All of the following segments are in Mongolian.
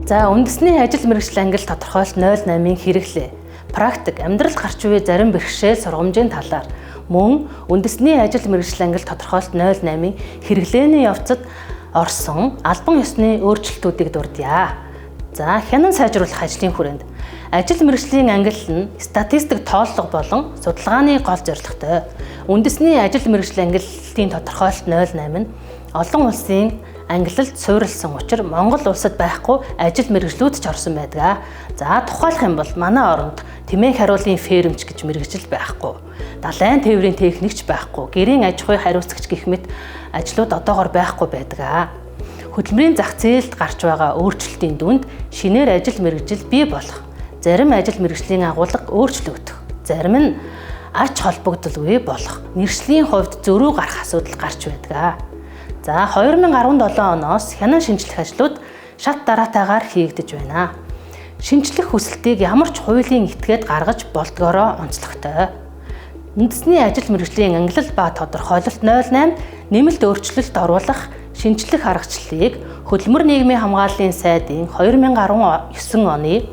За үндэсний ажил мэргэжил англи тодорхойлолт 08-ийн хэрэглээ. Практик амьдралд гарч буй зарим бэрхшээл сургамжийн талаар мөн үндэсний ажил мэргэжил англи тодорхойлолт 08-ийн хэрэглээний явцад орсон албан ёсны өөрчлөлтүүдийг дурдъя. За хянан сайжруулах ажлын хүрээнд ажил мэргэжлийн англи нь статистик тооллого болон судалгааны гол зорилготой. Үндэсний ажил мэргэжил английн тодорхойлолт 08 нь олон улсын англилд суурилсан учраас Монгол улсад байхгүй ажил мэргэжлүүд ч орсон байдаг. За тухайлах юм бол манай оронд тэмээн хариулын фермч гэж мэргэжил байхгүй. Далайн тээврийн техникч байхгүй. Гэрийн аж ахуй хариуцагч гэх мэт ажлууд одоогоор байхгүй байдаг. Хөдөлмөрийн зах зээлд гарч байгаа өөрчлөлтийн дүнд шинээр ажил мэргэжил бий болох. Зарим ажил мэргэжлийн агуулга өөрчлөгдөх. Зарим нь ач холбогдолгүй болох. Нэршлийн хувьд зөрүү гарах асуудал гарч байдаг. За 2017 оноос хянан шинжлэх ажлууд шат дараатайгаар хийгдэж байна. Шинжлэх хүсэлтийг ямар ч хуулийн этгээд гаргаж болдгоороо онцлогтой. Үндэсний ажил мэргэжлийн англи ба тодорхойлолт 08 нэмэлт өөрчлөлт оруулах шинжлэх аргачлалыг хөдөлмөр нийгмийн хамгааллын сайдын 2019 оны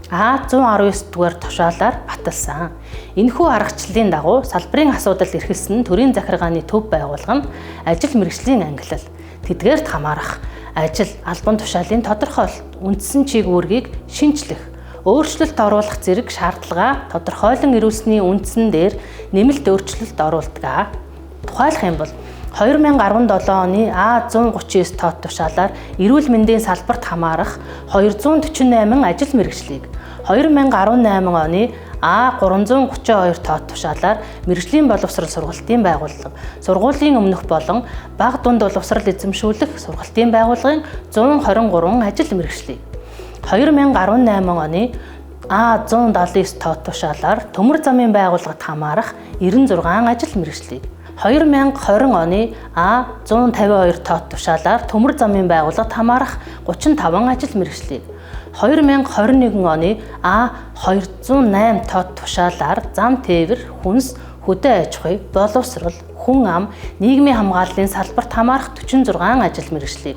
А119 дугаар тушаалаар баталсан. Энэхүү аргачлалын дагуу салбарын асуудал эрхэлсэн төрийн захиргааны төв байгууллага нь ажил мэргэжлийн англи, тэдгээрт хамаарах ажил, албан тушаалын тодорхойлолт, үндсэн чиг үүргийг шинжлэх, өөрчлөлт оруулах зэрэг шаардлага тодорхойлон ирүүлсний үндсэн дээр нэмэлт өөрчлөлт оруулдаг. Тухайлах юм бол 2017 оны А139 тоод тушаалаар эрүүл мэндийн салбарт хамаарах 248 ажил мэргэжлийг 2018 оны А332 тоод тушаалаар мэргэжлийн боловсрол сургалтын байгууллага, сургуулийн өмнөх болон бага дунд боловсрол эзэмшүүлэх сургалтын байгууллагын 123 ажил мэргэжлийг 2018 оны А179 тоод тушаалаар төмөр замын байгууллагад хамаарах 96 ажил мэргэжлийг 2020 оны А152 тоод тушаалаар төмөр замын байгууллагад хамаарах 35 ажил мэргэжлийг 2021 оны А208 тоод тушаалаар зам тээвэр, хүнс, хөдөө аж ахуй, боловсрол, хүн ам, нийгмийн хамгааллын салбарт хамаарах 46 ажил мэргэжлийг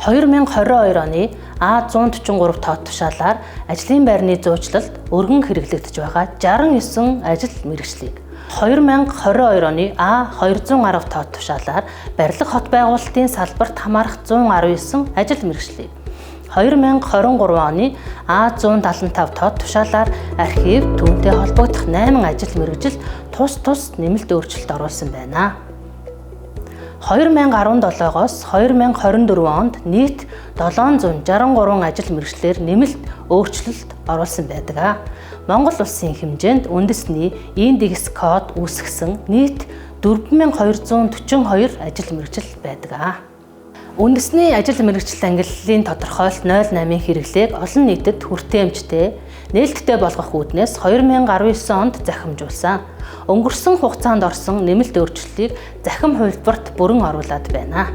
2022 оны А143 тоод тушаалаар ажлын байрны зуучлалд өргөн хэрэглэгдэж байгаа 69 ажил мэргэжлийг 2022 оны А210 тоод тушаалаар барилга хот байгуулалтын салбарт хамаарах 119 ажил мэргэжлийг 2023 оны А175 тоод тушаалаар архив, түүнтэй холбогдох 8 ажил мэргэжил тус нэмэлт өөрчлөлт оруулсан байна. 2017-оос 2024 онд нийт 763 ажил мэргэжлээр нэмэлт өөрчлөлт оруулсан байдаг. Монгол улсын хэмжээнд үндэсний индекс код үүсгэсэн нийт 4242 ажил мэргэжил байдаг. Үндэсний ажил мэргэжил ангиллын тодорхойлолт 08-ийн хэрэглээг олон нийтэд хүртээмжтэй, нээлттэй болгох үүднээс 2019 онд захимжуулсан. Өнгөрсөн хугацаанд орсон нэмэлт өөрчлөлтийг захим хувилбарт бүрэн оруулад байна.